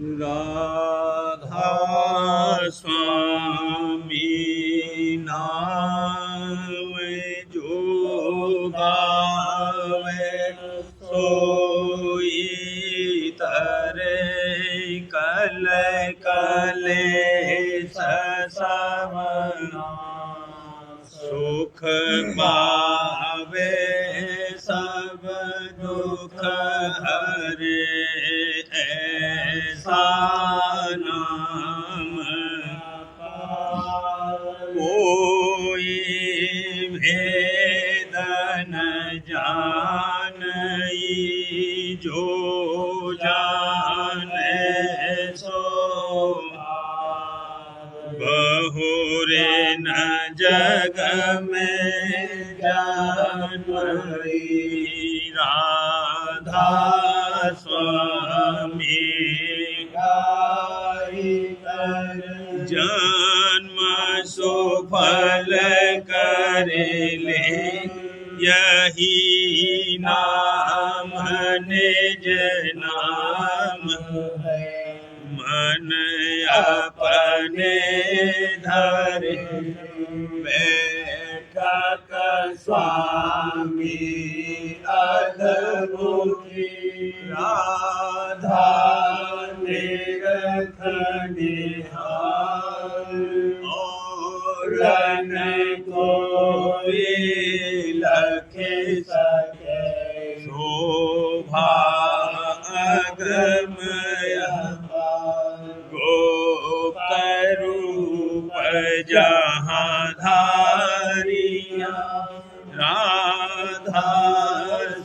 राधा स्वामी नाम जो गावे सोई तरे कल कलेश सवना सुख पावे सब दुख हरे ऐसा नाम कोई भेद न जानई जो जाने सो बहुरे न जग में जानई राधा स्वामी जन्म सुफल कर ले यही नाम निज नाम है मन अपने धर बैठक स्वामी अद्भुति राधा निरख निहार और न कोई लख सके शोभा अगमय गोपरूप जहाँ धारिया राधा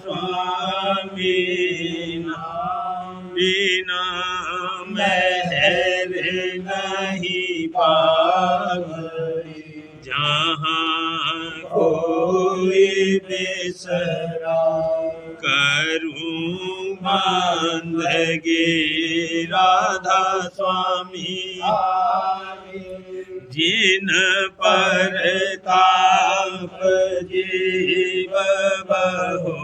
स्वामी बिना मेहर नहीं पावई जहाँ कोई बिसरा करूं बंदगी राधा स्वामी जिन पर ताप जीव बहु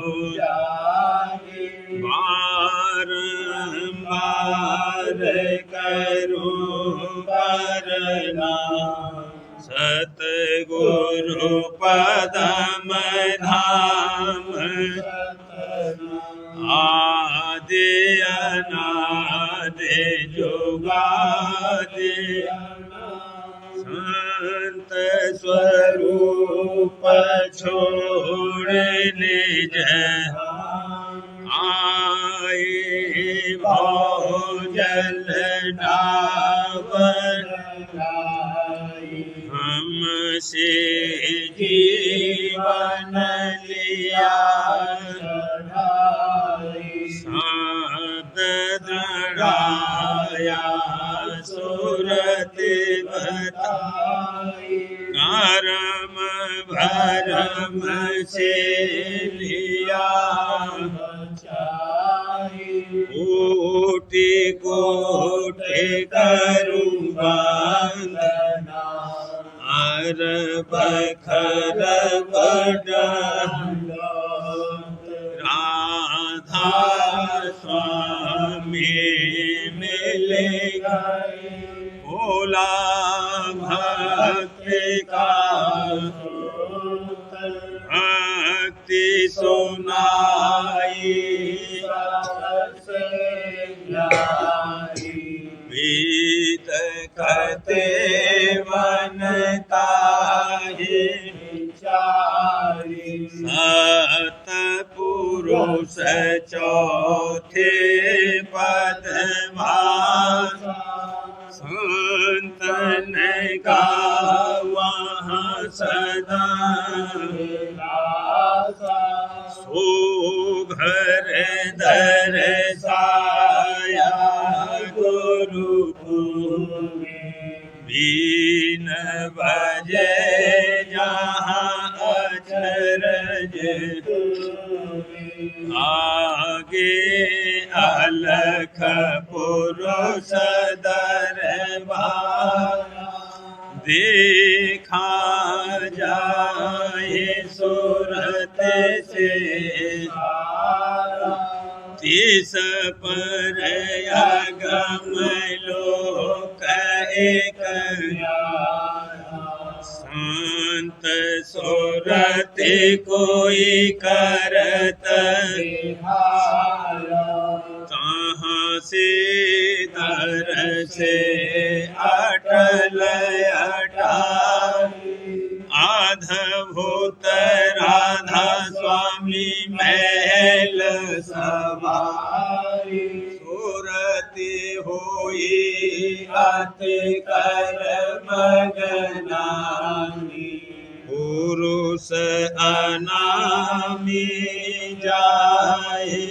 बारंबार करूं परना सतगुरु पदम धाम आदि अनादि जुगादि संत स्वरूप छोड़ निज आए भोजल डावन हमसे जीवन लिया सात दृढ़ाया सुरत बताई कर्म भरम से लिया कोटि कोटि करूं वंदना अर बखर बड़ंगा राधा स्वामी मिल गए भोला भक्ति का भक्ति सुनाई बीत कते वन ताहि सत पुरुष चौथे पद भाषा संतन का वहाँ सदा सो घर दर साया गुरु बीन बजे जहाँ अचरज आगे अलख पुरुष दरबार देखा जाए सूरत से तिस पर अगम लोक एक संत सोरते कोई करत कहाँ से दरसे अटल अटारी आधभूत राधा स्वामी महल सवारी सुरति होई अति कर मगनानी पुरुष अनामी जाए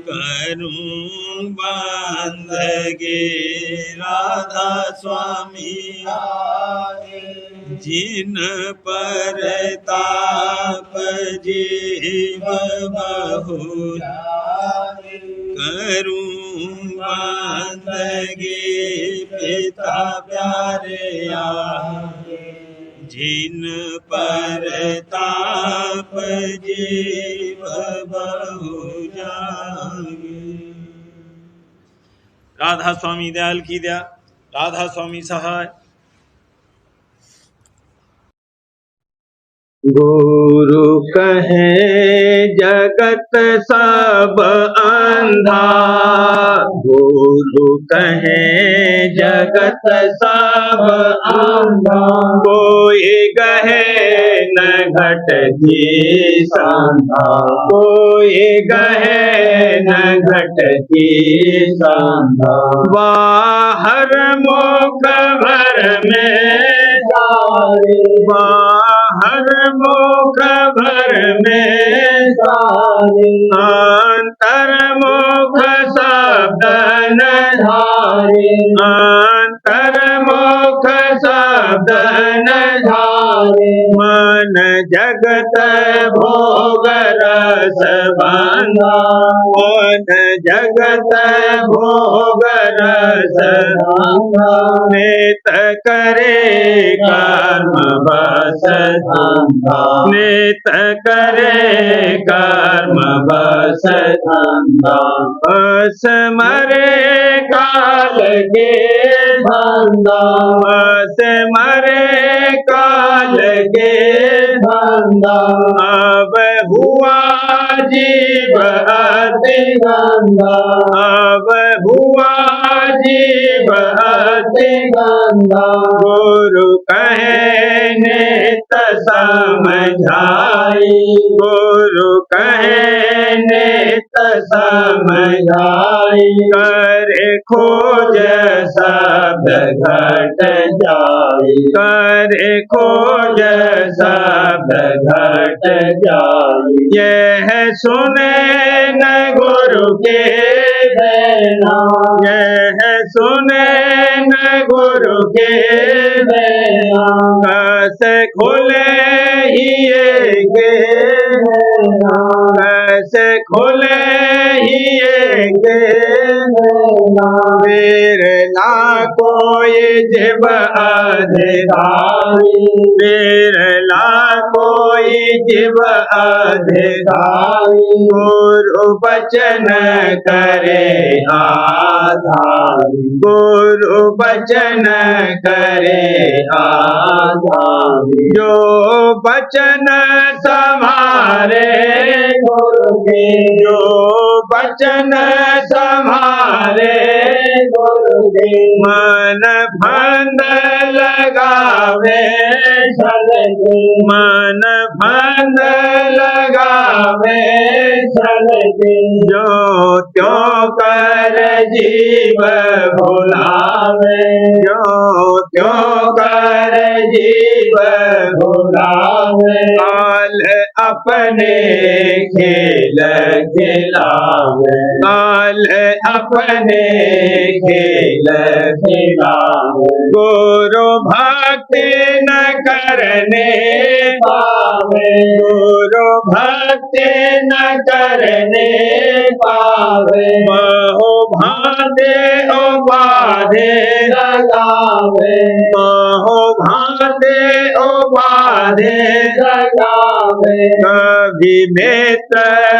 करूं बंदगी राधा स्वामी जिन पर ताप जीव बहु करूं बंदगी पिता प्यारे जिन पर ताप जीव बहु जागे। राधा स्वामी दयाल की दया, राधा स्वामी सहाय। गुरु कहे जगत सब अंधा, गुरु कहे जगत सब अंधा, कोई कहे न घट की सांधा, कोई कहे न घट की सांधा, बाहर मुख भर में जाए, बाहर मुख भर में जाए, अंतर मुख शब्द न धारे, अंतर मुख शब्द न धारे, मन जगत भोग रस बंधा, मन जगत भोग रस बंधा, नित करे कर्म बस धंधा, नित करे कर्म बस धंधा, बस मरे काल के धंधा, बस मरे काल के धंधा, अब हुआ जीव अति गंधा, अब हुआ जीव अति गंधा, गुरु कहे नित समझाई, गुरु कहे नित समझाई, करे खोज शब्द घट जाई, करे खोज शब्द घट जाई, यह सुने न गुरु के देना, यह सुने न गुरु के देना, कस खुले ही के देना, कस खुले ही के देना, फिर ना कोई जीव अधिकारी, फिर ना कोई जीव अधिकारी, गुरु बचन करे आधारी, गुरु बचन करे आधारी, जो बचन समारे गुरु के, जो बचन समारे गुरु के, मन फंद लगावे सल के, मन फंद लगावे सल के, जो त्यों कर जीव भुलावे, जो त्यों कर जीव भुलावे, काल अपने खेल खिलावे, काल अपने खेल खिलावे, गुरु भक्ति न कर करने पावे, गुरु भक्ति न करने पावे, बहु भांति उपाधि लगावे, बहु भांति उपाधि लगावे, कभी मित्र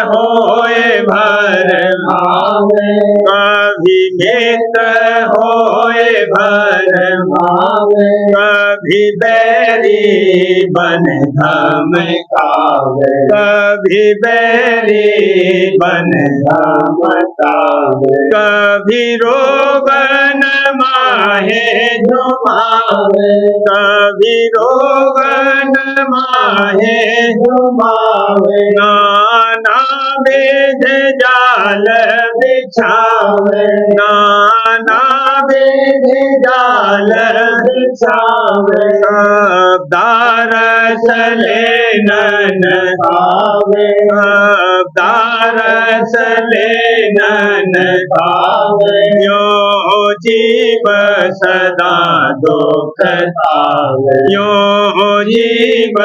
होए भर भावे, कभी मित्र होए भर भावे, कभी बैरी बन धमकावे, कभी बैरी बन धमकावे, कभी रोगन माहे झुमावे, कभी रोगन माहे झुमावे, नाना विध जाल बिछावे, नाना विध जाल बिछावे, शब्दारस लेनन खावे, शब्दारस लेनन खावे, यो जीव सदा दुख पावे, यो जीव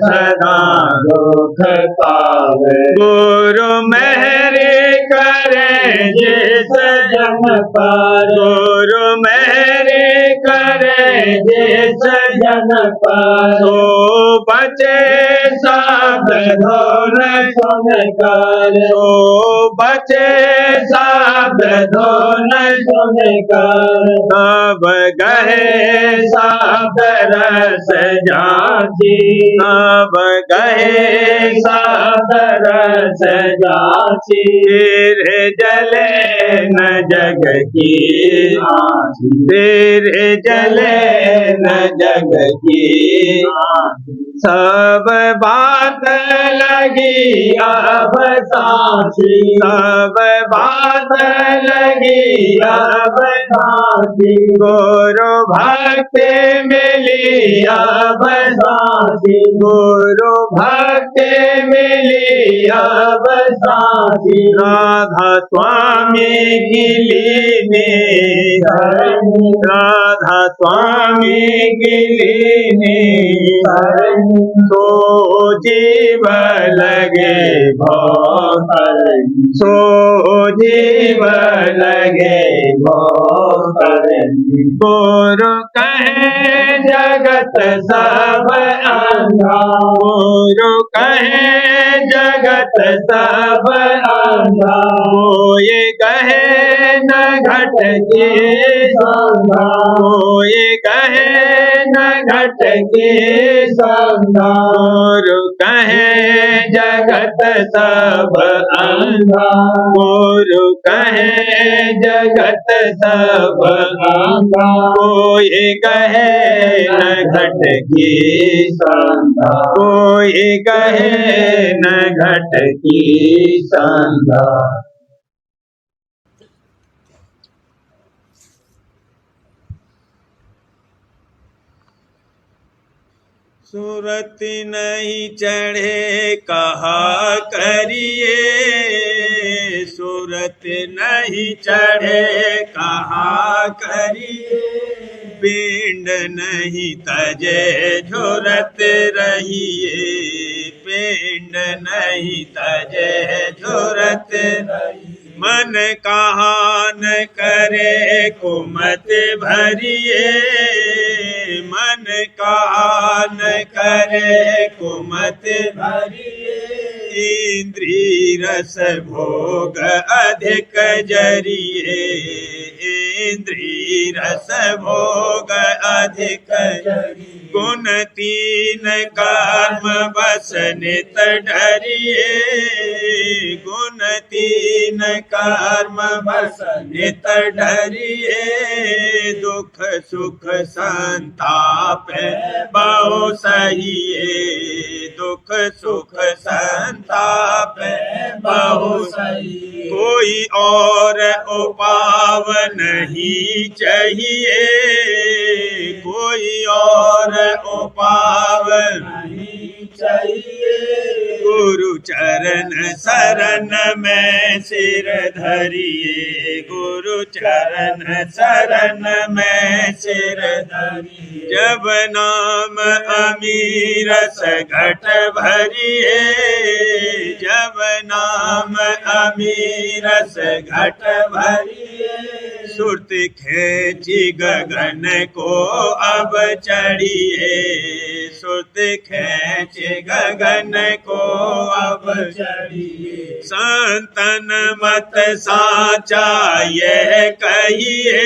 सदा दुख पावे, गुरु मेहरे करे जिस जन पर, गुरु मेहरे करे जिस जन पर, सो बचे सावधान सुन कर, सो बचे सावधान सुन कर, सब गहे साध रस जाची, सब गहे साध रस जाची, तेरे जले न जग की आँची, तेरे जले न जग की आँची, सब बात लगी अब साची, सब बात लगी अब साची, गुरु भक्ति मिली अब साची, गुरु भक्ति मिली अब साची, राधा स्वामी की लीनी धरनी, राधा स्वामी की लीनी धरनी, सो जीव लगे भौतरनी, सो जीव लगे भौतरनी, गुरु कहे जगत सब अंधा, गुरु कहे जगत सब अंधा, कोई कहे न घट के संधा, कोई कहे न घट के संधा, गुरु कहे जगत सब अंधा, गुरु कहे जगत सब अंधा, कोई कहे न घट की संधा, कोई कहे न घट की संधा। सूरत नहीं चढ़े कहा करिए, सूरत नहीं चढ़े कहा करिए, पिंड नहीं तजे झुरत रहिए, पिंड नहीं तजे झुरत रहिए, मन कहा न करे कुमत भरिए, मन कहा न करे कुमत भरिए, इंद्री रस भोग अधिक जरिए, इंद्री रस भोग अधिक जरिए, गुण तीन कर्म बस नित डरिए, गुण तीन कर्म बस नित डरिए, दुख सुख संताप बहु सहिए, दुख सुख संताप बहु सहिए, कोई और उपाव नहीं चाहिए, कोई और उपाव नहीं चाहिए, गुरु चरण शरण में सिर धरिए, गुरु चरण शरण में सिर धरिए। जब नाम अमीरस घट भरिए, जब नाम अमीरस घट भरिए। सुरति खेची गगन को अब चढ़िए, सुरति खेची गगन को अब चढ़िए। संतन मत साचा ये कहिए,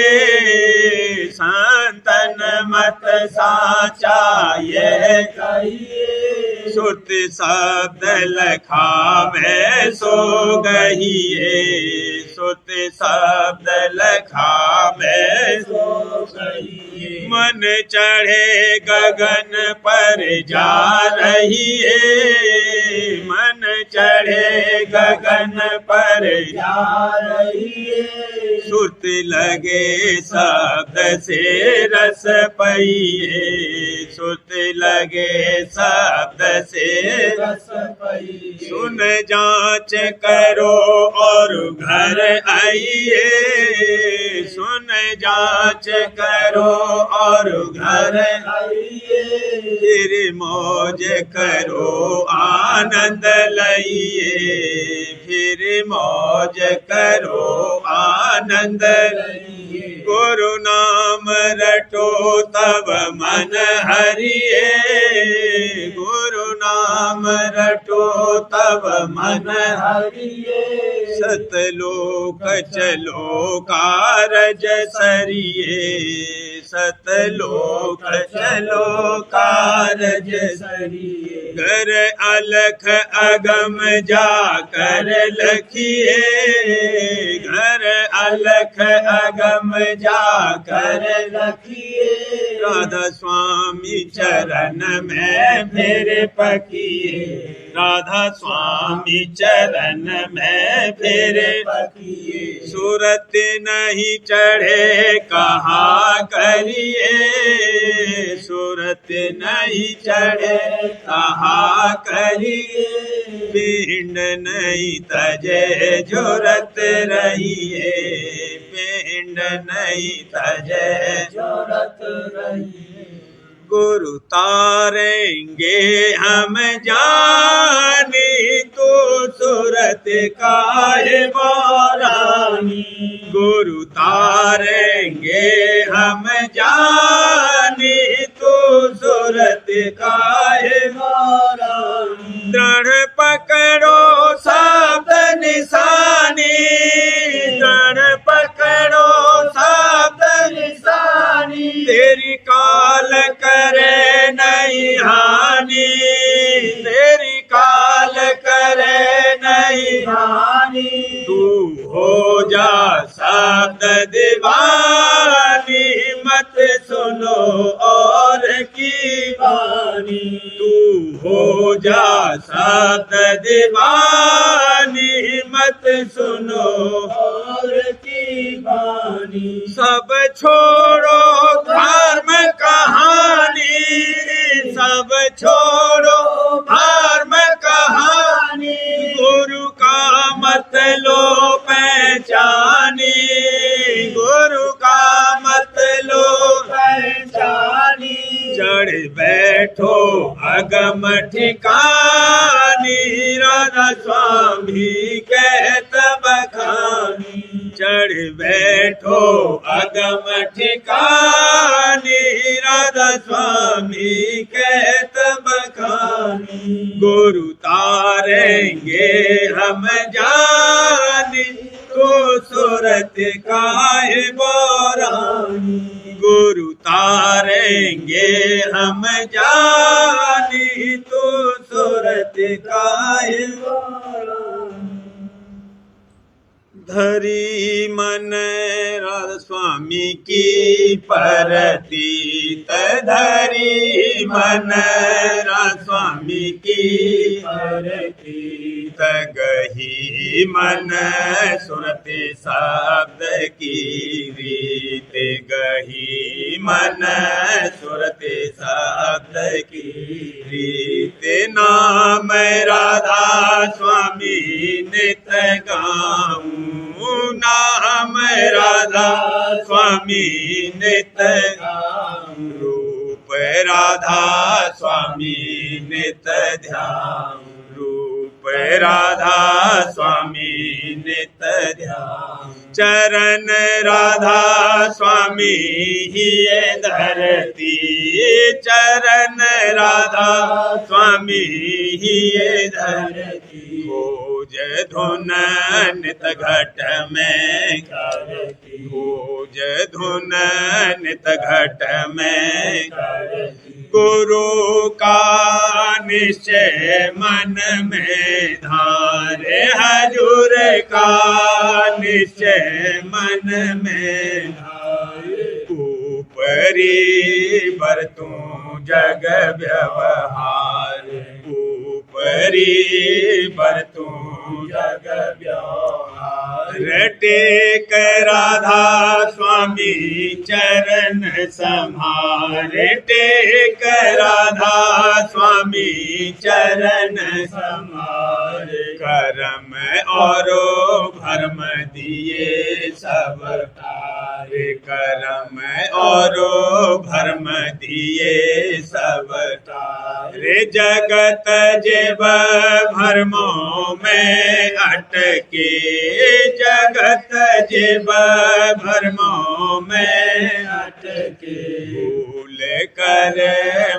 संतन मत साचा ये कहिए। सुरति शब्द लखावे सो गहिए, सुरति शब्द लखावे सो गहिए। मन चढ़े गगन पर जा रही है, मन चढ़े गगन पर जा रही है। सुरति लगे शब्द से रस पइए, सुरति लगे शब्द से रस पइए। सुन जांच करो और घर आइए, सुन जांच करो और घर आइए। फिर मौज करो आनंद लइए, फिर मौज करो आनंद लइए। गुरु नाम रटो तब मन हरिए, गुरु नाम रटो तब मन हरिए। सतलोक चलो कारज सरिए, सतलोक चलो कारज सरिए। घर अलख अगम जाकर लखिए, घर अलख अगम जाकर लखिए। राधा स्वामी चरण में फिर पकिए, राधा स्वामी चरण में फिर पकिए। सूरत नहीं चढ़े कहाँ करिए, सूरत नहीं चढ़े कहाँ करिए। पिंड नहीं तजे जुरत रहिए, पिंड नहीं तजे जुरत रहिए। गुरु तारेंगे हम जानी, तू सूरत काहे बारानी। गुरु तारेंगे हम जानी, तू सूरत काहे बारानी। दृढ़ पकड़ो शब्द निशानी, दृढ़ पकड़ो शब्द निशानी। तेरी काल करे नहीं हानि, तेरी काल करे नहीं हानि। तू हो जा शब्द दीवानी, मत सुनो और की वाणी। तू हो जा शब्द दीवानी, मत सुनो और की वाणी। सब छोड़ो धर्म कहानी, सब छोड़ो धर्म कहानी। गुरु का मत लो पहचानी, गुरु का मत लो पहचानी। चढ़ बैठो अगम ठिकानी, राधा स्वामी कहत बखानी। चढ़ बैठो अगम ठिकानी, राधा स्वामी कहत बखानी। गुरु तारेंगे हम जानी, तो सूरत काहे बारानी। गुरु तारेंगे हम जानी, तो सूरत काहे बारानी। धरी मन राधा स्वामी की परती, धरी मन राधा स्वामी की परती। नित गही मन सुरति शब्द की रीत गही मन सुरति शब्द की रीत नाम राधा स्वामी नित गाऊं नाम राधा स्वामी नित गाऊं रूप राधा स्वामी नित ध्यान रूप राधा स्वामी नित ध्यान चरण राधा स्वामी ही धरती चरण राधा स्वामी ही धरती खोज धुन नित घट में करती खोज धुन नित घट में गुरु का निश्चय मन में धारे हजूर का निश्चय मन में धारे ऊपरी बरतूं जग व्यवहार ऊपरी बरतूं जग व्यवहार टेक राधा स्वामी चरण संभार टेक राधा स्वामी चरण संभार करम और भरम दिए सब तारे करम और भरम दिए सब तारे जगत जेब भरमों में अटके जगत जेब भरमों में अटके भूल कर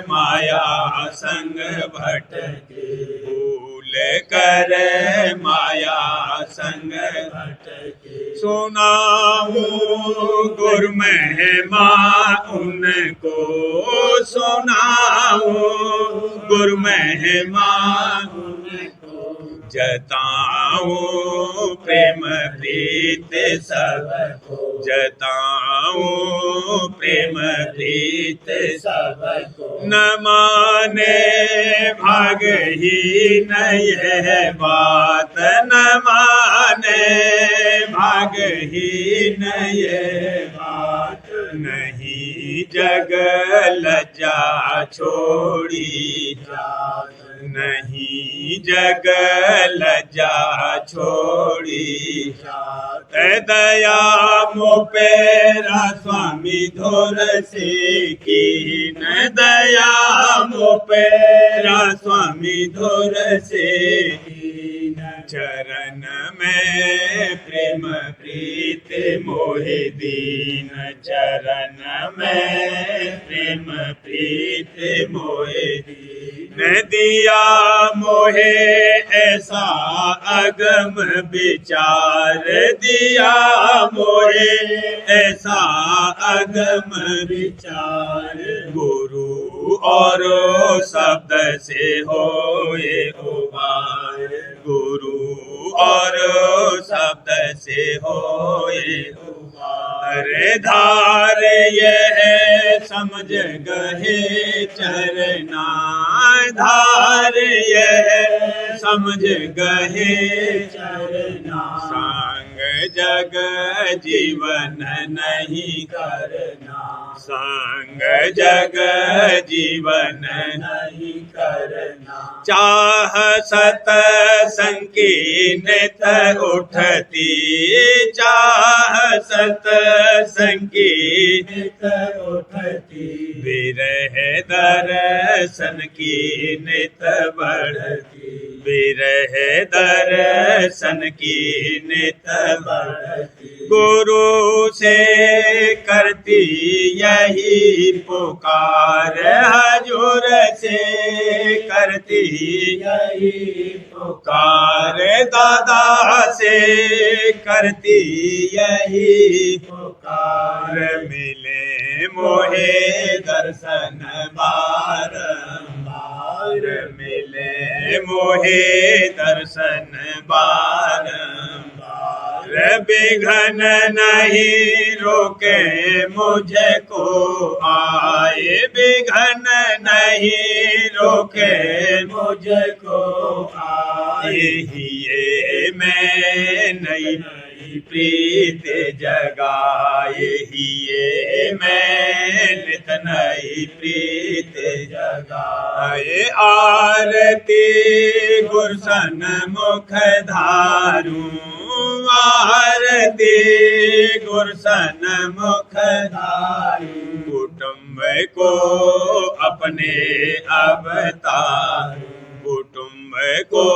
माया संग भटके भूल कर माया संग भटके सुनाऊं गुरु महिमा उनको सुनाऊं गुरु महिमा उनको जताऊं प्रेम प्रीत सबको जताऊं प्रेम प्रीत सबको न माने भाग ही न यह बात न माने भाग ही न यह बात नहीं जग लज्जा छोड़ी जात नहीं जग लज्जा छोड़ी जात दया मोपेरा स्वामी धोर से की न दया मोपेरा स्वामी धोर से चरण में प्रेम प्रीत मोहे दीन चरण में प्रेम प्रीत मोहे दीन दिया मोहे ऐसा अगम विचार दिया मोहे ऐसा अगम विचार गुरु और शब्द से होए उबार गुरु और शब्द से होए उबार धार यह समझ गहे चरना धार यह समझ गहे चरना संग जग जीवन नहीं करना संग जग जीवन नहीं करना चाह सत संकीर्णत उठती चाह सत संकीर्णत उठती विरह दर्शन की नित बढ़ती विरह दर्शन की नित बढ़ती गुरु से करती यही पुकार हजूर से करती यही पुकार दादा से करती यही पुकार मिले मोहे दर्शन बारंबार मिले मोहे दर्शन बारंबार विघ्न नहीं रोके मुझको आए विघ्न नहीं रोके मुझको आए ये मैं नई प्रीत जगाए ये मैं नित नई प्रीत जगाए आरती गुरसन मुख धारू आरती गुरसन मुख धारू कुटुंब को अपने अवतार कुटुंब को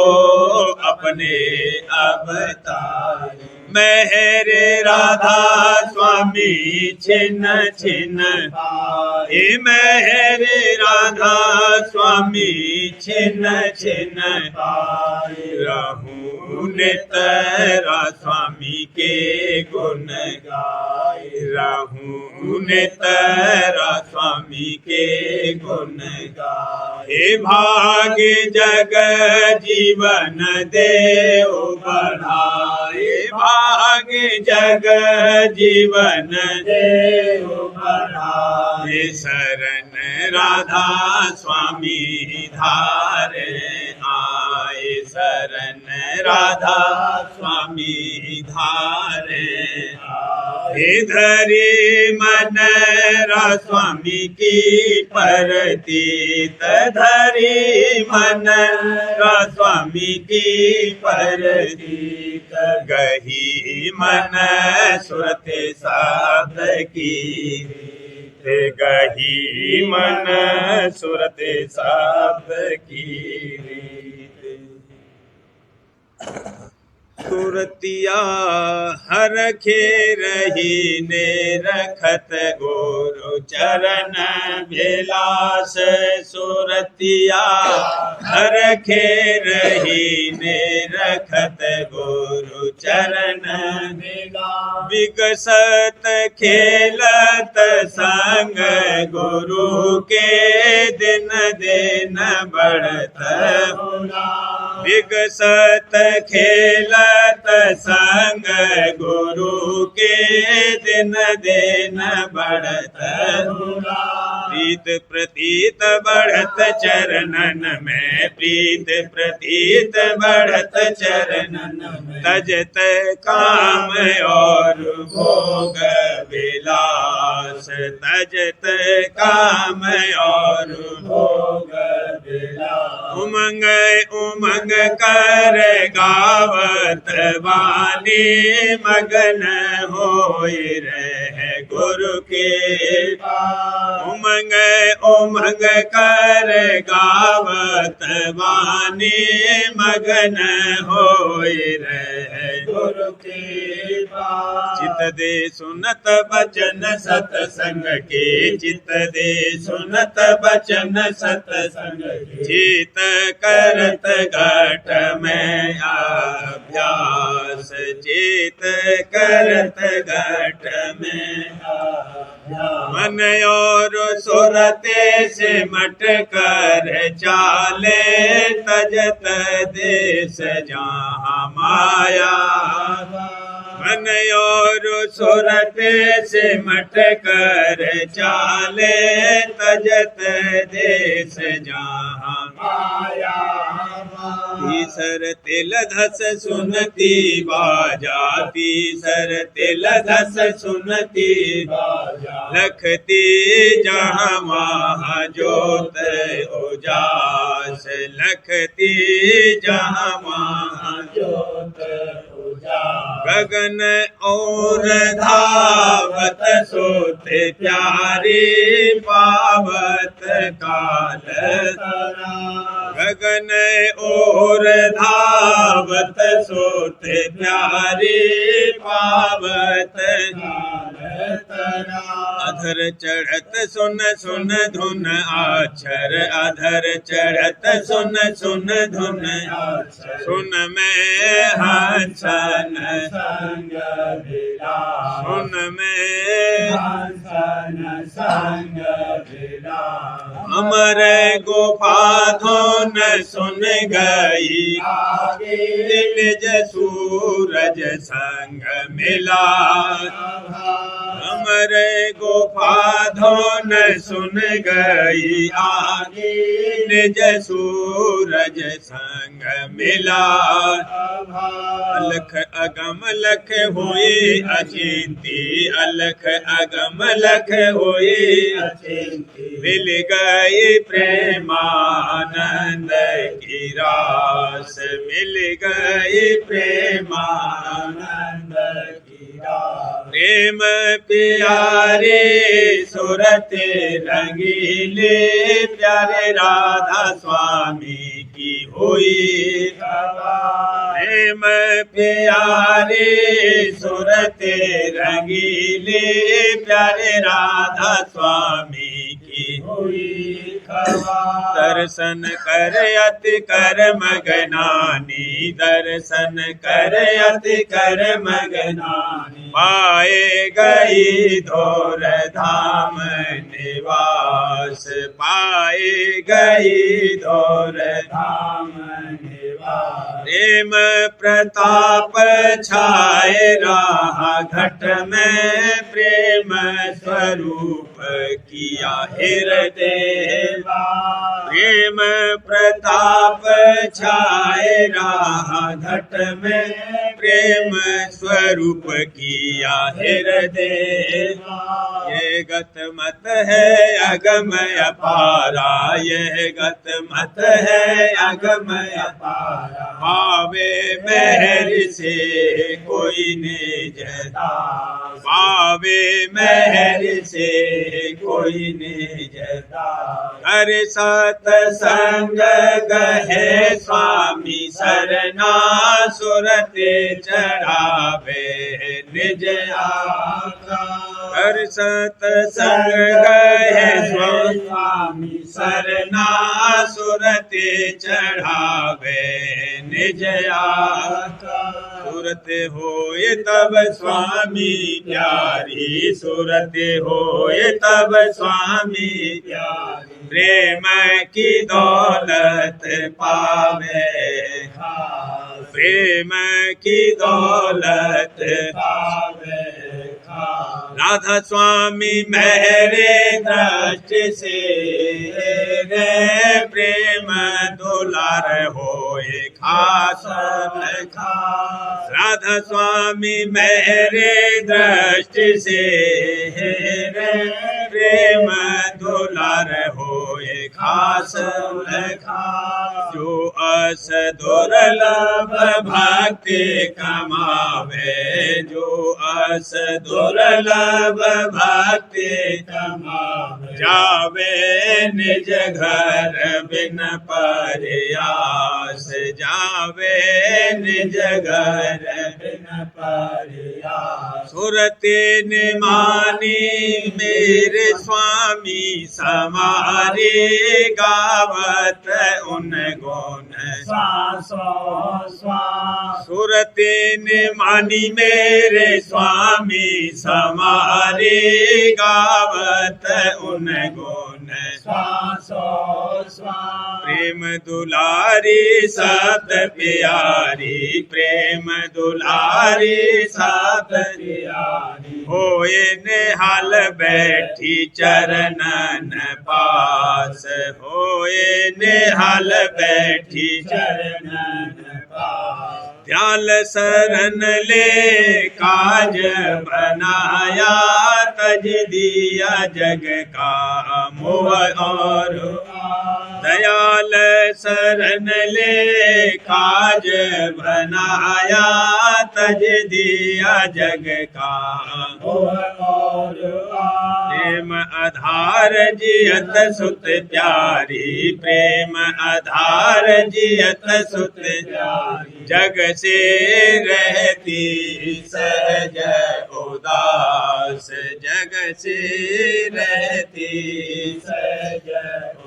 अपने अवतार मेहरे राधा स्वामी छिन्न छिन्न हे मेहरे राधा स्वामी छिन्न छिन्न रहूं नितरा स्वामी के गुण गाए रहूं नितरा स्वामी के गुण गाए भाग जग जीवन देव बढ़ाए भाग जग जीवन देव बढ़ाए शरण राधा स्वामी धारे आए शरण राधा स्वामी धारे धरी मन रा स्वामी की परतीत धरी मन रा स्वामी की परतीत गही मन सुरत साध की गही मन सुरत साध की सुरतिया हर रही ने रखत गुरु चरण विलास सुरतिया हर रही ने रखत गुरु चरण विगसत खेलत संग गुरु के दिन दिन बढ़त विगसत खेलत संग गुरु के दिन दिन बढ़त प्रीत प्रतीत बढ़त चरणन में प्रीत प्रतीत बढ़त चरणन में तजत काम और भोग विलास तजत काम और भोग विलास उमंग उमंग कर गावत वाणी मगन होए रहे गुरु के उमंग उमंग कर गावत वाणी मगन होए रहे गुरु के चित दे सुनत बचन सतसंग के चित दे सुनत बचन सतसंग के चित करत घट में अभ्यास चित करत घट में मन और सुरते से मट कर चाले तजत देश जहाँ माया मन और सुरते से मट कर चाले तजत देश जहाँ माया तीसर तिल धस सुनती बाजा तीसर तिल धस सुनती बाजा लखती जहाँ वहाँ जोत उजास लखती जहाँ वहाँ जोत गगन और धावत सोते प्यारी पावत काल गगन और धावत सोते प्यारी पावत अधर चढ़त सुन सुन धुन आछर अधर चढ़त सुन सुन धुन सुन में हंसन संग सुन में हंसन संग अमर गुफा धुन सुन गई निज सूरज संग मिला हम अमर गुफा धोन सुन गई आगी, निज सूरज संग मिला। अलख अगम लख हुई अचिंती, अलख अगम लख हुई अचिंती, मिल गई प्रेमानंद की रास, मिल गई प्रेमानंद की रास। प्रेम प्यारे सुरत रंगीले, प्यारे राधा स्वामी की हुई। प्रेम प्यारे सुरत रंगीले, प्यारे राधा स्वामी की हुई। दर्शन कर अति कर मगनानी, दर्शन कर अति कर मगनानी, पाए गई धोर धाम निवास, पाए गई धोर धाम निवास। प्रेम प्रताप छाए रहा घट में, प्रेम स्वरूप किया हृदय। प्रेम प्रताप छाए रहा घट में, प्रेम स्वरूप किया हृदय। ये गत मत है अगम अपारा, यह गत मत है अगम अपारा, पावे महर से कोई निज दास, पावे महर से कोई निज दास। अरे सतसंग गहे स्वामी सरना, सुरते चढ़ावे निज आका। अरे सतसंग गहे स्वामी सरना, सुरते चढ़ावे निज आका। सुरत होए तब स्वामी प्यारी, सुरत होए तब स्वामी प्यारी, प्रेम की दौलत पावे खास, प्रेम की दौलत पावे खास। राधा स्वामी मेरे दृष्टि से रे, प्रेम दुलार होए खास खास। राधा स्वामी मेरे दृष्टि से रे, प्रेम दुलार होए खास खास। जो अस दुर्लभ भक्ति कमावे, जो अस दुर्लभ भक्ति कमावे, जावे निज घर बिन प्रयास, जावे निज घर बिन प्रयास। सुरते निमानी मेरे स्वामी समारे, गावत उन गुण सुरते निमानी मेरे स्वामी समारे, गावत उन गुण प्रेम दुलारी सत प्यारी, प्रेम दुलारी सत प्यारी, होए निहाल बैठी चरणन पास, होए निहाल बैठी चरणन पास। ध्यान शरण ले काज बनाया, तज दिया जग का मोह और दयाल शरण ले काज बनाया, तज दिया जग का मोह और प्रेम आधार जियत सुत प्यारी, प्रेम आधार जियत सुत प्यारी, जग से रहती सहज उदास, जग से रहती सहज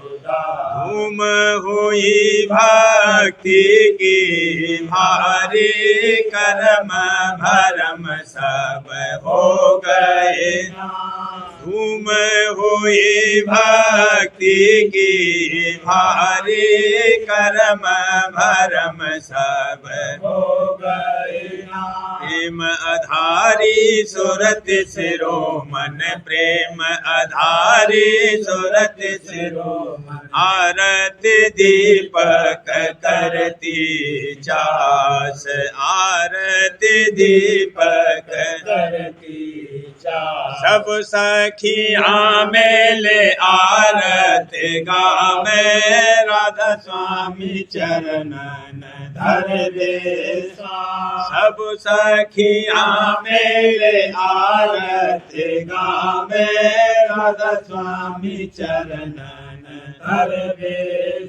उदास। धूम हुई भक्ति की भारी, कर्म भरम सब हो गए। धूम हुई भक्ति की भारी, कर्म भरम सब हो गए। प्रेम आधारी सुरत सिरो मन प्रेम आधारी सुरत सिरो आरती दीपक करती चास आरती दीपक करती चास सब सखियाँ मेले आरती गावे राधा स्वामी चरणन धर दे सब सखियाँ मेले आरती गावे राधा स्वामी चरणन धर दे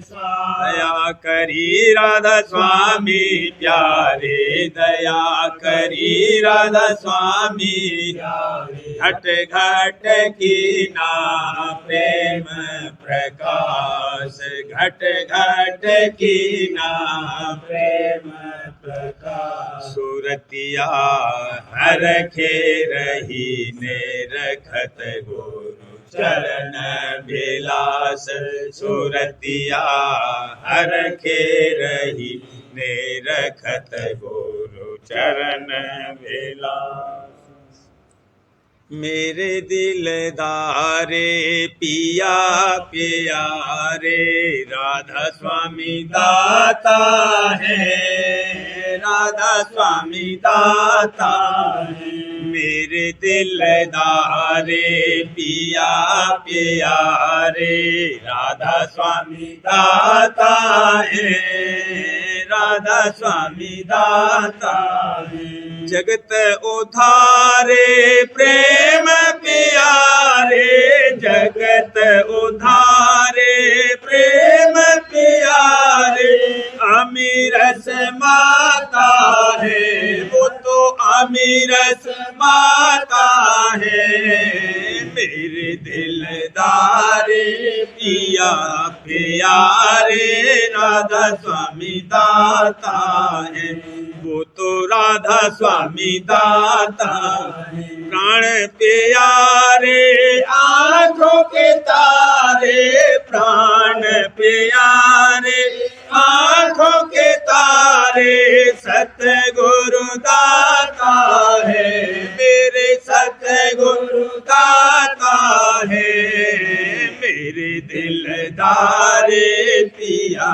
दया करी राधा स्वामी प्यारे दया करी राधा स्वामी घट घट की ना प्रेम प्रकाश घट घट की ना प्रेम प्रकाश सुरतिया हर खे रही ने रखत गुरु चरण विलास सुरतिया हर खे रही ने रखत गुरु चरण विलास मेरे दिलदारे पिया प्यारे राधा स्वामी दाता है राधा स्वामी दाता है मेरे दिलदारे पिया प्यारे राधा स्वामी दाता है राधा स्वामी दाता है जगत उधारे प्रेम प्यारे जगत उधारे प्रेम प्यारे अमीरस माता है वो तो अमीरस माता है मेरे दिलदारे पिया प्यारे राधा स्वामी दाता है वो तो राधा स्वामी दाता है प्राण प्यारे आंखों के तारे प्राण प्यारे आंखों के तारे सतगुरु दाता है मेरे सतगुरु दाता है मेरे दिलदारे पिया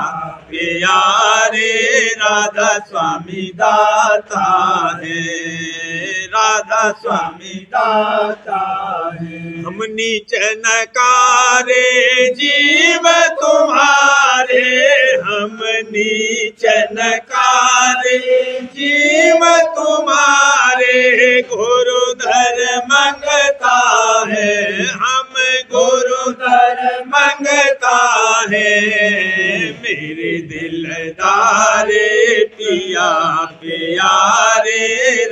प्यारे राधा स्वामी दाता है राधा स्वामी दाता है हम नीच नकारे जीव तुम्हारे हम नीच नकारे जीव तुम्हारे गुरुधर मंगता है हम गुरुधर मंगता है मेरे दिलदारे पिया प्यारे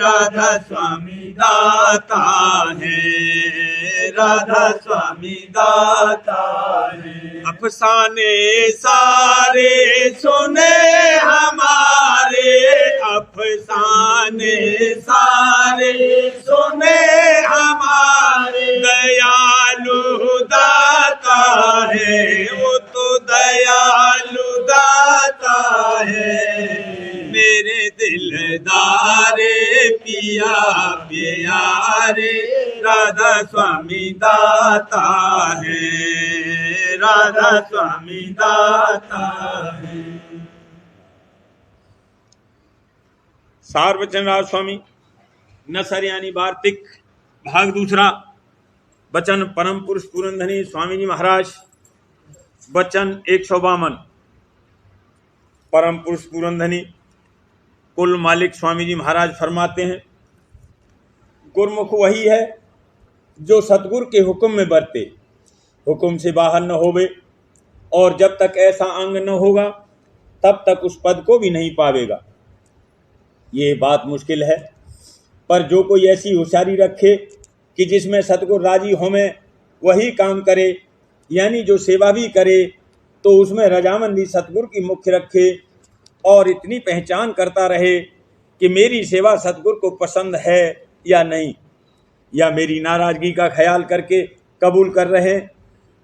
राधा स्वामी दाता है राधा स्वामी दाता है अफसाने सारे सुने हमारे अफसाने सारे सुने हमारे दयालु दाता है वो तो दयालु दाता है मेरे दिलदारे पिया प्यारे राधा स्वामी दाता है राधा स्वामी दाता है सार वचन राज स्वामी नसर यानी वार्तिक भाग दूसरा वचन परम पुरुष पुरंधनी स्वामी जी महाराज वचन 152 परम पुरुष पुरंधनी कुल मालिक स्वामी जी महाराज फरमाते हैं गुरमुख वही है जो सतगुरु के हुक्म में बरते हुक्म से बाहर न होवे और जब तक ऐसा अंग न होगा तब तक उस पद को भी नहीं पावेगा। ये बात मुश्किल है पर जो कोई ऐसी होशियारी रखे कि जिसमें सतगुरु राजी होवे वही काम करे यानी जो सेवा भी करे तो उसमें रजामंदी सतगुरु की मुख्य रखे और इतनी पहचान करता रहे कि मेरी सेवा सतगुरु को पसंद है या नहीं या मेरी नाराज़गी का ख्याल करके कबूल कर रहे।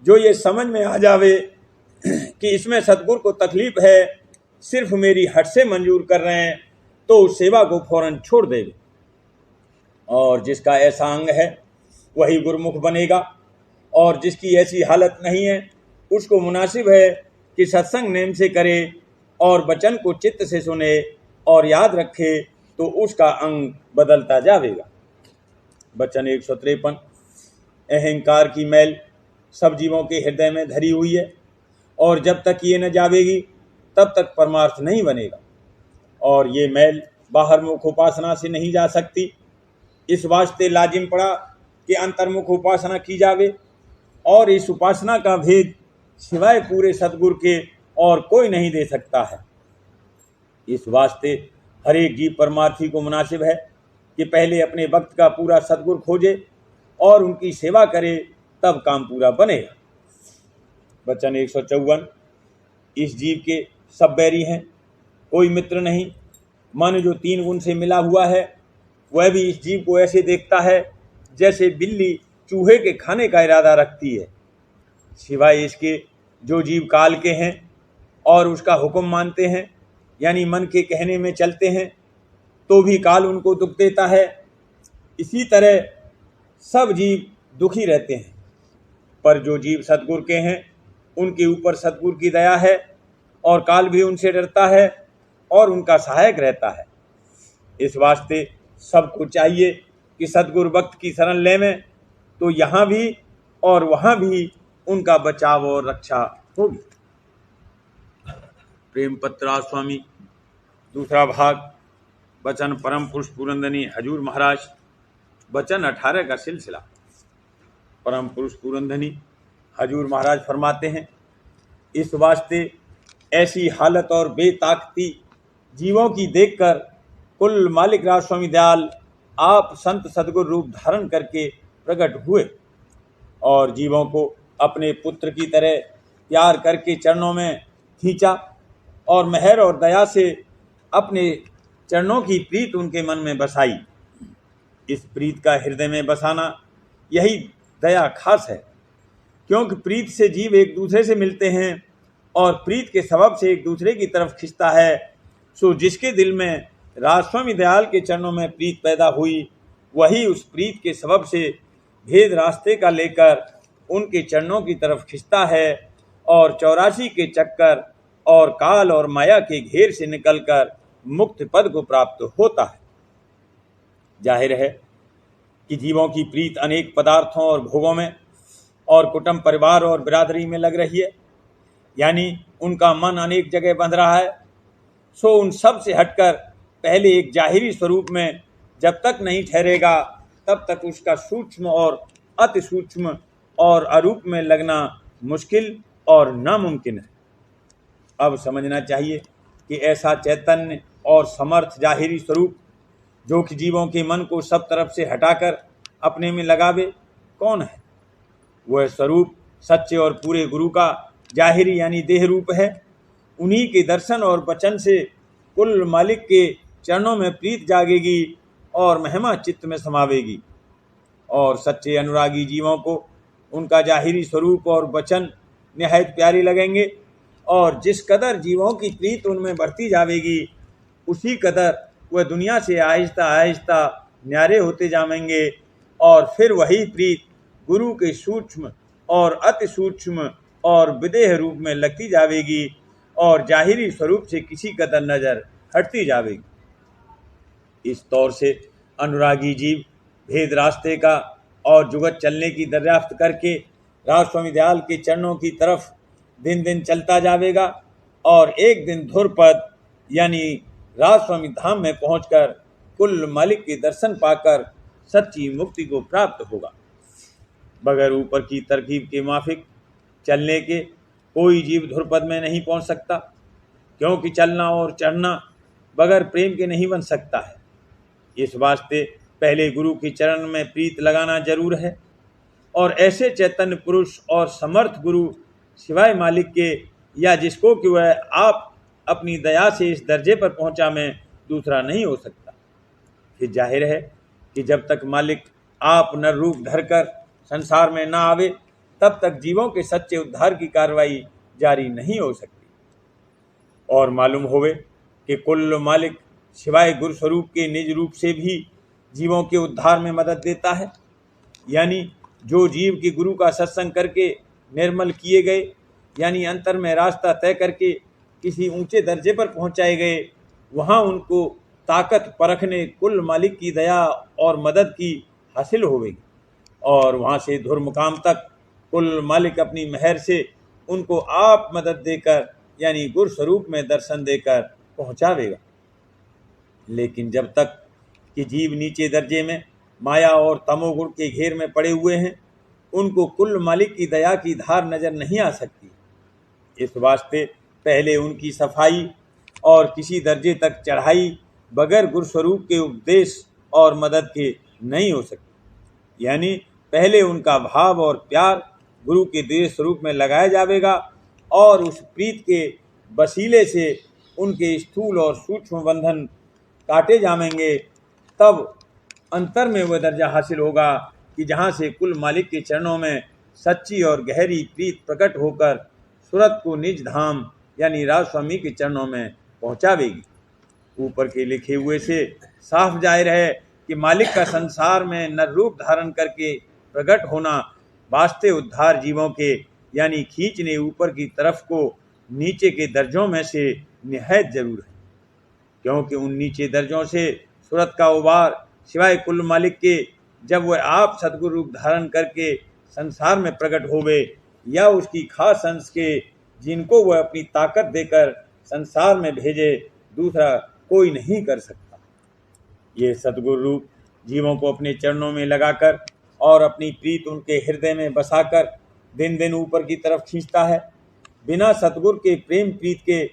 जो ये समझ में आ जावे कि इसमें सतगुरु को तकलीफ है सिर्फ मेरी हट से मंजूर कर रहे हैं तो उस सेवा को फौरन छोड़ देवे। और जिसका ऐसा अंग है वही गुरुमुख बनेगा, और जिसकी ऐसी हालत नहीं है उसको मुनासिब है कि सत्संग नेम से करे और वचन को चित्त से सुने और याद रखे, तो उसका अंग बदलता जाएगा। वचन 153। अहंकार की मैल सब जीवों के हृदय में धरी हुई है, और जब तक ये न जावेगी तब तक परमार्थ नहीं बनेगा, और ये मैल बाहर मुख उपासना से नहीं जा सकती। इस वास्ते लाजिम पड़ा कि अंतर्मुख उपासना की जावे, और इस उपासना का भेद सिवाय पूरे सतगुरु के और कोई नहीं दे सकता है। इस वास्ते हर एक जीव परमार्थी को मुनासिब है कि पहले अपने वक्त का पूरा सतगुरु खोजे और उनकी सेवा करे, तब काम पूरा बनेगा। वचन 154। इस जीव के सब बैरी हैं, कोई मित्र नहीं। मन जो 3 गुण से मिला हुआ है वह भी इस जीव को ऐसे देखता है जैसे बिल्ली चूहे के खाने का इरादा रखती है। सिवाय इसके जो जीव काल के हैं और उसका हुक्म मानते हैं, यानी मन के कहने में चलते हैं, तो भी काल उनको दुख देता है। इसी तरह सब जीव दुखी रहते हैं, पर जो जीव सतगुरु के हैं उनके ऊपर सतगुरु की दया है, और काल भी उनसे डरता है और उनका सहायक रहता है। इस वास्ते सबको चाहिए कि सतगुरु भक्त की शरण लेवें, तो यहाँ भी और वहाँ भी उनका बचाव और रक्षा होगी। प्रेम पत्रा स्वामी, दूसरा भाग। वचन परम पुरुष पुरंदनी हजूर महाराज, वचन 18 का सिलसिला। परम पुरुष पुरंदनी हजूर महाराज फरमाते हैं, इस वास्ते ऐसी हालत और बेताकती जीवों की देखकर कुल मालिक राज स्वामी दयाल आप संत सदगुरु रूप धारण करके प्रकट हुए, और जीवों को अपने पुत्र की तरह प्यार करके चरणों में खींचा, और मेहर और दया से अपने चरणों की प्रीत उनके मन में बसाई। इस प्रीत का हृदय में बसाना यही दया खास है, क्योंकि प्रीत से जीव एक दूसरे से मिलते हैं और प्रीत के सबब से एक दूसरे की तरफ खिंचता है। सो जिसके दिल में राजस्वामी दयाल के चरणों में प्रीत पैदा हुई, वही उस प्रीत के सबब से भेद रास्ते का लेकर उनके चरणों की तरफ खिंचता है, और 84 के चक्कर और काल और माया के घेर से निकलकर मुक्त पद को प्राप्त होता है। जाहिर है कि जीवों की प्रीत अनेक पदार्थों और भोगों में और कुटुंब परिवार और बिरादरी में लग रही है, यानी उनका मन अनेक जगह बंध रहा है। सो उन सब से हटकर पहले एक जाहिरी स्वरूप में जब तक नहीं ठहरेगा, तब तक उसका सूक्ष्म और अति सूक्ष्म और अरूप में लगना मुश्किल और नामुमकिन है। अब समझना चाहिए कि ऐसा चैतन्य और समर्थ जाहिरी स्वरूप जो कि जीवों के मन को सब तरफ से हटाकर अपने में लगावे, कौन है? वह स्वरूप सच्चे और पूरे गुरु का जाहिरी यानी देह रूप है। उन्हीं के दर्शन और वचन से कुल मालिक के चरणों में प्रीत जागेगी और महिमा चित्त में समावेगी, और सच्चे अनुरागी जीवों को उनका जाहिरी स्वरूप और वचन निहायत प्यारे लगेंगे, और जिस कदर जीवों की प्रीत उनमें बढ़ती जाएगी, उसी कदर वह दुनिया से आहिस्ता आहिस्ता न्यारे होते जाएंगे, और फिर वही प्रीत गुरु के सूक्ष्म और अति सूक्ष्म और विदेह रूप में लगती जाएगी, और जाहिरी स्वरूप से किसी कदर नजर हटती जाएगी। इस तौर से अनुरागी जीव भेद रास्ते का और जुगत चलने की दरियाफ्त करके राज स्वामी दयाल के चरणों की तरफ दिन दिन चलता जाएगा, और एक दिन धुरपद यानी राज स्वामी धाम में पहुंचकर कुल मालिक के दर्शन पाकर सच्ची मुक्ति को प्राप्त होगा। बगैर ऊपर की तरकीब के माफिक चलने के कोई जीव धुरपद में नहीं पहुंच सकता, क्योंकि चलना और चढ़ना बगैर प्रेम के नहीं बन सकता है। इस वास्ते पहले गुरु के चरण में प्रीत लगाना जरूर है, और ऐसे चैतन्य पुरुष और समर्थ गुरु सिवाय मालिक के या जिसको कि वह आप अपनी दया से इस दर्जे पर पहुंचा में दूसरा नहीं हो सकता। फिर जाहिर है कि जब तक मालिक आप नर रूप धरकर संसार में ना आवे, तब तक जीवों के सच्चे उद्धार की कार्रवाई जारी नहीं हो सकती। और मालूम होवे कि कुल मालिक सिवाय गुरु स्वरूप के निज रूप से भी जीवों के उद्धार में मदद देता है। यानी जो जीव की गुरु का सत्संग करके निर्मल किए गए, यानी अंतर में रास्ता तय करके किसी ऊंचे दर्जे पर पहुंचाए गए, वहां उनको ताकत परखने कुल मालिक की दया और मदद की हासिल होगी और वहां से धुर मुकाम तक कुल मालिक अपनी मेहर से उनको आप मदद देकर यानी गुर स्वरूप में दर्शन देकर पहुंचावेगा। लेकिन जब तक कि जीव नीचे दर्जे में माया और तमोगुण के घेर में पड़े हुए हैं, उनको कुल मालिक की दया की धार नजर नहीं आ सकती। इस वास्ते पहले उनकी सफाई और किसी दर्जे तक चढ़ाई बगैर गुरु स्वरूप के उपदेश और मदद के नहीं हो सकती। यानी पहले उनका भाव और प्यार गुरु के दिव्य स्वरूप में लगाया जाएगा और उस प्रीत के वसीले से उनके स्थूल और सूक्ष्म बंधन काटे जाएंगे। तब अंतर में वह दर्जा हासिल होगा कि जहाँ से कुल मालिक के चरणों में सच्ची और गहरी प्रीत प्रकट होकर सूरत को निज धाम यानी राज स्वामी के चरणों में पहुँचावेगी। ऊपर के लिखे हुए से साफ जाहिर है कि मालिक का संसार में नर रूप धारण करके प्रकट होना वास्ते उद्धार जीवों के यानी खींचने ऊपर की तरफ को नीचे के दर्जों में से निहायत जरूर है, क्योंकि उन नीचे दर्जों से सूरत का उबार सिवाय कुल मालिक के जब वह आप सदगुरु रूप धारण करके संसार में प्रकट होवे या उसकी खास अंश के जिनको वह अपनी ताकत देकर संसार में भेजे, दूसरा कोई नहीं कर सकता। ये सदगुरु रूप जीवों को अपने चरणों में लगाकर और अपनी प्रीत उनके हृदय में बसाकर दिन दिन ऊपर की तरफ खींचता है। बिना सतगुरु के प्रेम प्रीत के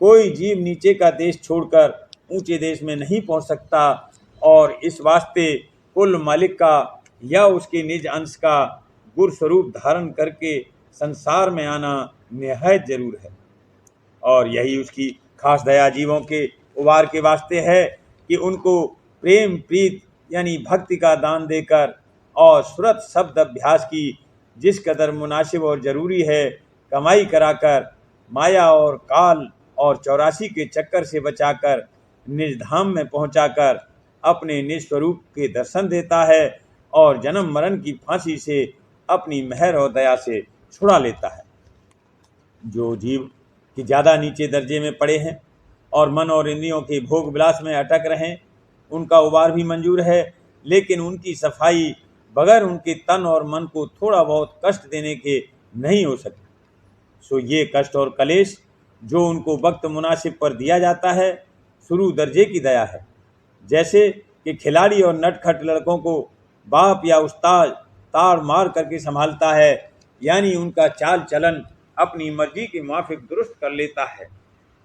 कोई जीव नीचे का देश छोड़कर ऊंचे देश में नहीं पहुंच सकता और इस वास्ते कुल मालिक का या उसके निज अंश का गुरु स्वरूप धारण करके संसार में आना निहायत जरूर है। और यही उसकी खास दया जीवों के उबार के वास्ते है कि उनको प्रेम प्रीत यानी भक्ति का दान देकर और सूरत शब्द अभ्यास की जिस कदर मुनासिब और ज़रूरी है कमाई कराकर माया और काल और 84 के चक्कर से बचाकर निज धाम में पहुंचाकर अपने निज स्वरूप के दर्शन देता है और जन्म मरण की फांसी से अपनी मेहर और दया से छुड़ा लेता है। जो जीव कि ज़्यादा नीचे दर्जे में पड़े हैं और मन और इंद्रियों के भोग विलास में अटक रहें, उनका उबार भी मंजूर है, लेकिन उनकी सफाई बगैर उनके तन और मन को थोड़ा बहुत कष्ट देने के नहीं हो सकती। सो ये कष्ट और कलेश जो उनको वक्त मुनासिब पर दिया जाता है शुरू दर्जे की दया है। जैसे कि खिलाड़ी और नटखट लड़कों को बाप या उस्ताद ताड़ मार करके संभालता है, यानी उनका चाल चलन अपनी मर्जी के मुआफिक दुरुस्त कर लेता है,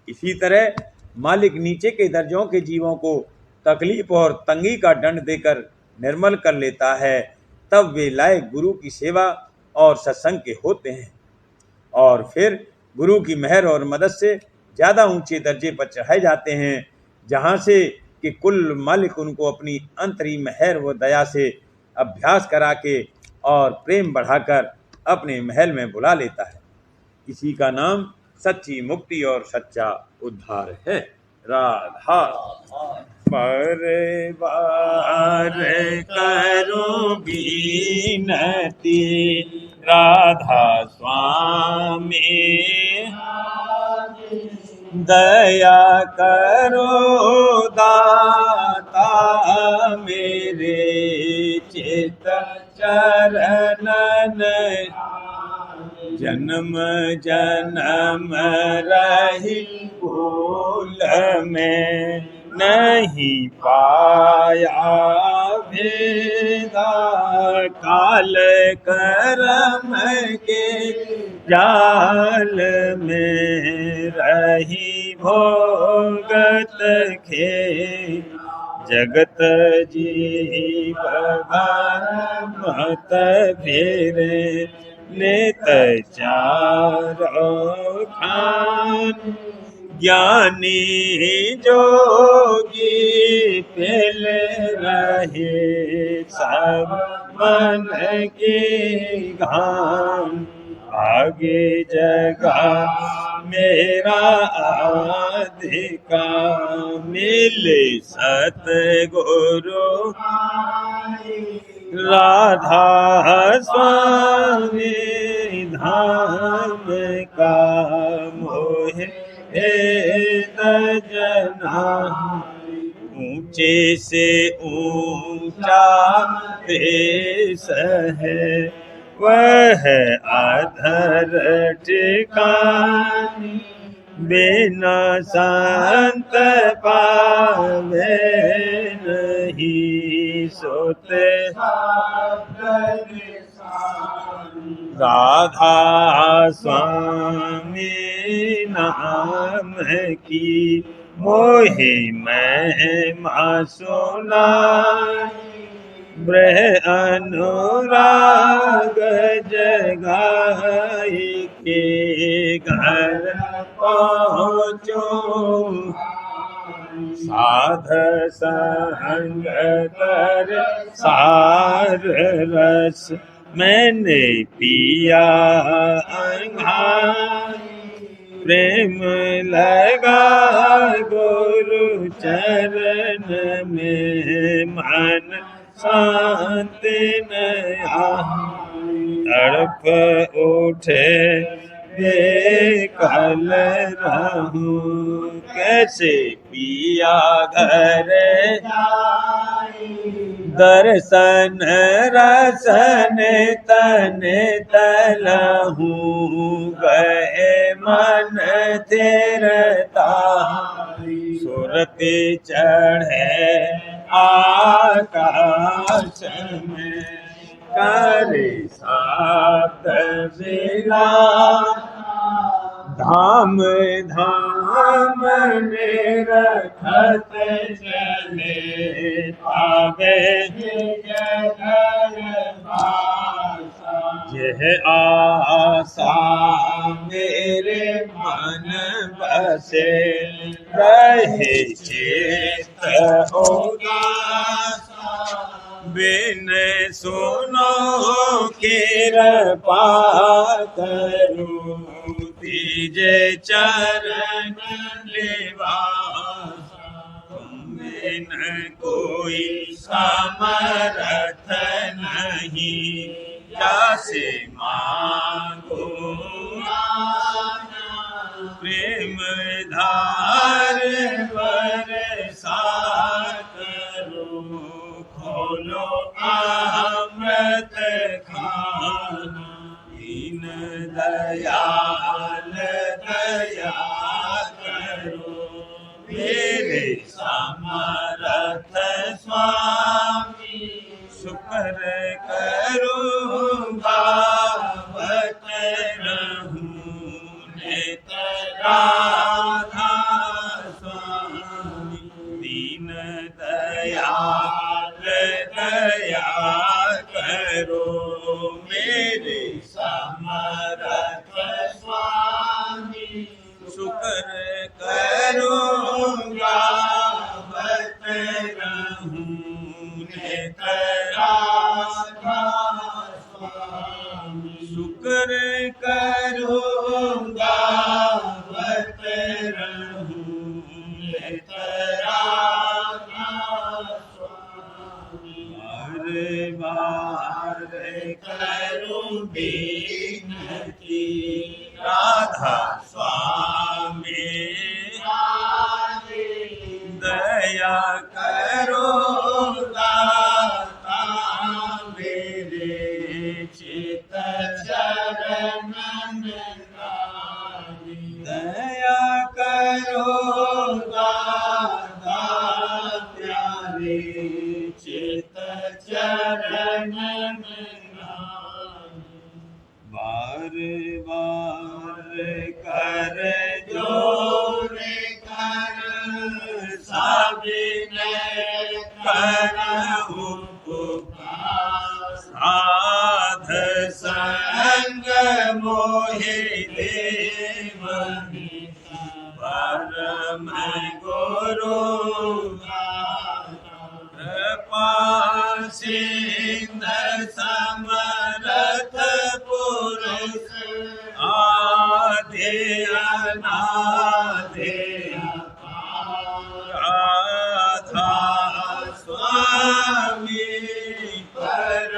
इसी तरह मालिक नीचे के दर्जों के जीवों को तकलीफ और तंगी का दंड देकर निर्मल कर लेता है। तब वे लायक गुरु की सेवा और सत्संग के होते हैं और फिर गुरु की मेहर और मदद से ज़्यादा ऊंचे दर्जे पर चढ़ाए जाते हैं, जहाँ से कि कुल मालिक उनको अपनी अंतरी मेहर व दया से अभ्यास करा के और प्रेम बढ़ाकर अपने महल में बुला लेता है। इसी का नाम सच्ची मुक्ति और सच्चा उद्धार है। राधा पर बार करो बीनती राधा स्वामी दया करो दाता मेरे चित चरणन जन्म जन्म रही भूल में नहीं पाया भेदा काल करम के जाल में रही भोगत खे जगत जीव मत फेरे नेत चारो खान ज्ञानी जोगी फैल रहे सब मन के घाम आगे जगह मेरा अधिकार मिले सतगुरु राधा स्वामी धाम का मोह जना, ऊंचे से ऊंचा देश है वह अधर ठिकानी, बिना संत पावे नहीं सोते। राधा स्वामी नाम की मोहि महिमा सुनाई, ब्रह अनुराग जगाई के घर पहुँचो, साध संग कर सार रस मैंने पिया अंघाई, प्रेम लगा गुरु चरण में मन शांति नया, तड़प उठे बेकल रहूं, कैसे पिया घर दर्शन रसन तन तलहूं, गए मन तेरता सुरति चढ़े आकाश में, करे सात जिला धाम धाम में रखत चले, पावे यह आशा मेरे मन बसे, रहे चित्त उदासा, बिन सुनो कृपा करो, दीजे चरण निवास, तुम बिन कोई समर्थ नहीं, जासे मांगो प्रेम धार बरसा करो, खोलो अमृत खाना, दीन दयाल दया करो, मेरे समर्थ स्वामी, शुक्र करूँगा बत रहूं, नित राधा स्वामी, दीन दयाल दया करो, मेरे समर्थ स्वामी, शुक्र करूँगा बत रहूं, नित राधा स्वामी, शुक्र करूँगा बत रहूं, नित राधा स्वामी, बार बार करूं विनती, राधा स्वामी दया करो, दाता मेरे चित चरण दया करो, दाता प्यारे चित चरण, बार बार कर जोर कर साबिने करहु पुकार, साध संग मोहि देवहि, परम गुरु कृपा सिंधु समरथ पुरुष, आदि अनादि राधा स्वामी पर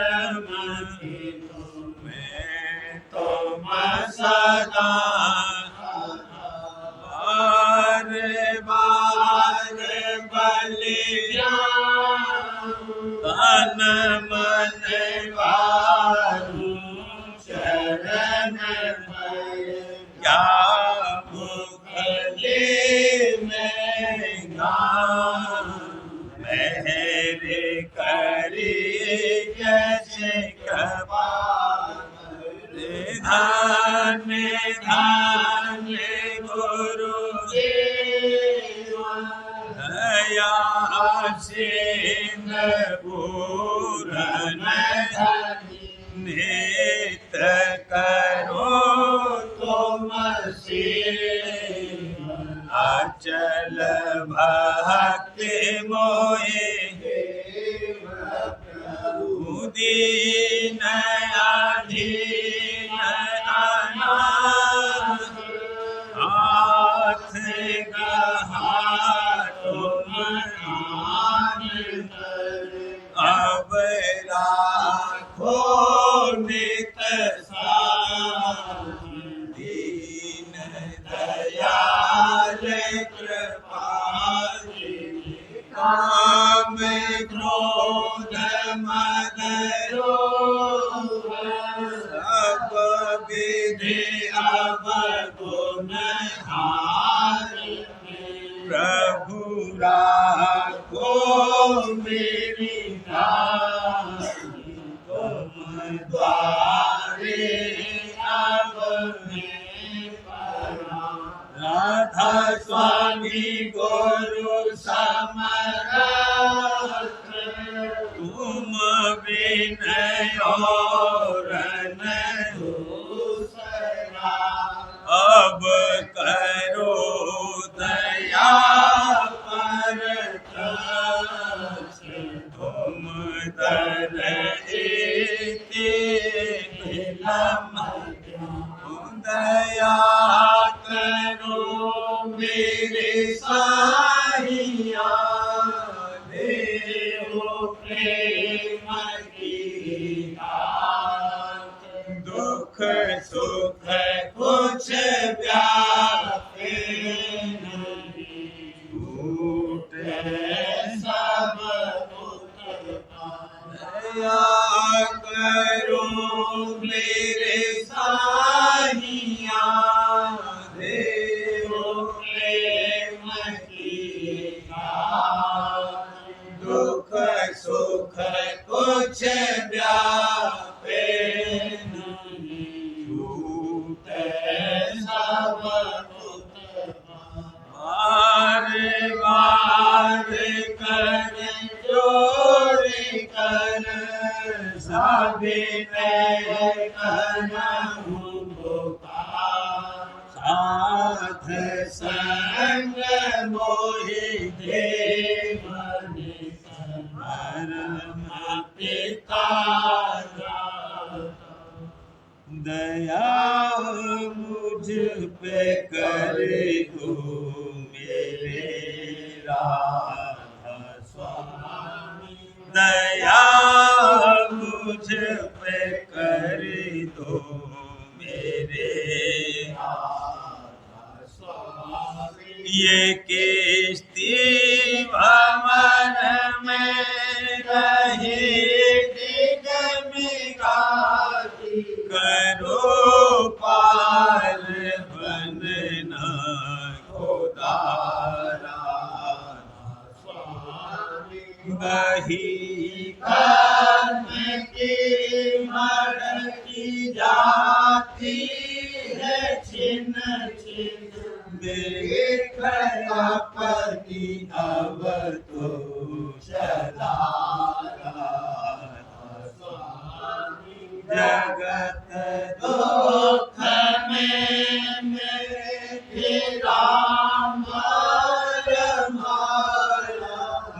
धन गुरु दया सिंध पूरन नित करो तुम अचल भक्ति मोहे दीन अधीन अनाथ हाथ गहा तुम अब राखो नित दीन दयाल कृपाल काम क्रोध मद सब विधि अवगुण प्रभु राखो मेरी तुम द्वारे अब राधा स्वामी गुरु समर्थ तुम विनय और न दूसरा अब करो दया पर तुम दर दया करो मेरे साहिया देवो प्रेम की दात दुख सुख कुछ व्यापे नहीं टूटे सब दया करो मेरे साहिया देवो प्रेम की दुख सुख कुछ व्यापे नहीं छूटे सब बार बार कर जोड़ी कर सविनय करहूँ साथ संग मोहि देव परम पिता दया मुझ पे करे हो मेरे राधा स्वामी दया मुझ पे कर दो मेरे ये किस्ती भवन में रहे दिगमिगाती करो पार बनना खुदारा वही कर्म की मरती जाती है छिन छिन देख अपनी अब तो चला जगत दुख में मेरे राम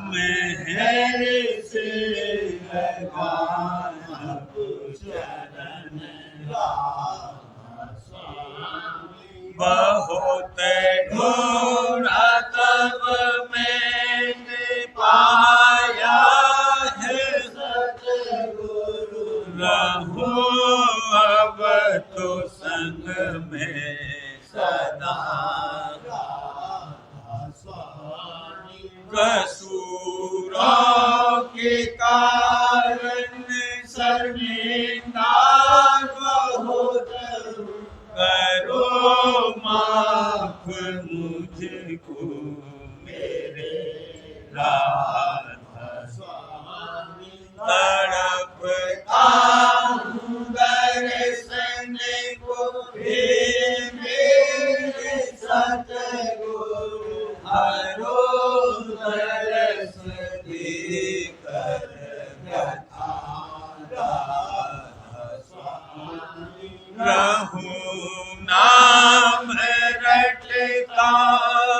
मेहर से लगाना चरण बहुत ढूंढा तब मैंने पाया है सतगुरु रहो अब तो संग में सदा कसूरों के कारण शर्मिंदा बहुत करो माँ मेरे सतगुरु हरो तरस देकर व्यथा रहूं नाम रटता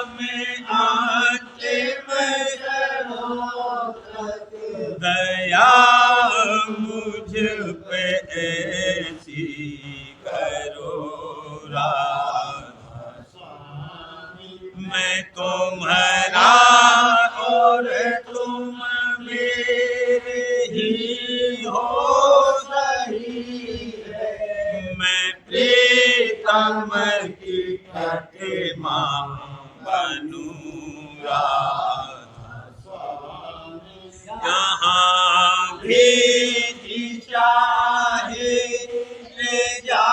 मैं अंतिम दया मुझ पे ऐसी करो राधा, मैं तुम्हारा और तुम मेरे ही हो सही है, मैं प्रीतम की प्रतिमा बनूं राधा, यहाँ भी जी चाहे ले जा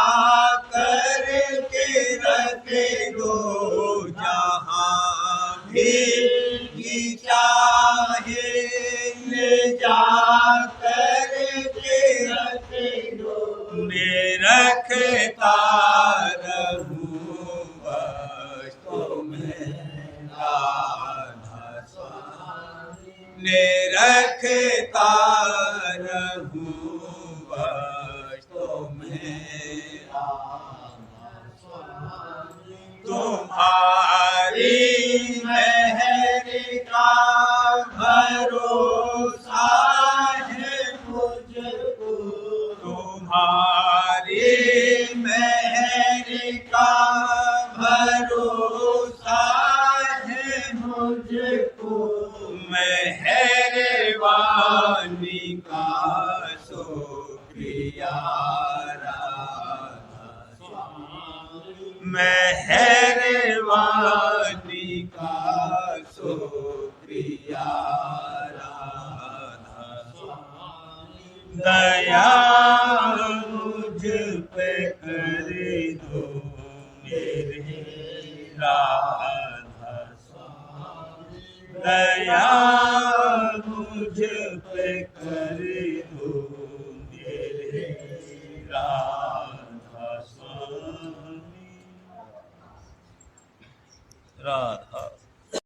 कर के रख दो, जहाँ भी जी चाहे ले जा कर के रख दो, निरखता रहूं बस तुम्हें राधा स्वामी, निरखता रहूं बस तुम्हें राधा स्वामी, तुम्हारी मेहर का भरोसा है मुझको, तुम्हारी मेहर का भरोसा है मुझको, मेहरबानी का शुक्रिया राधा स्वामी, मेहरबानी का शुक्रिया राधा स्वामी, दया मुझ पे कर दो मेरे राधा स्वामी, दया मुझ पे कर दो मेरे राधा स्वामी। राधा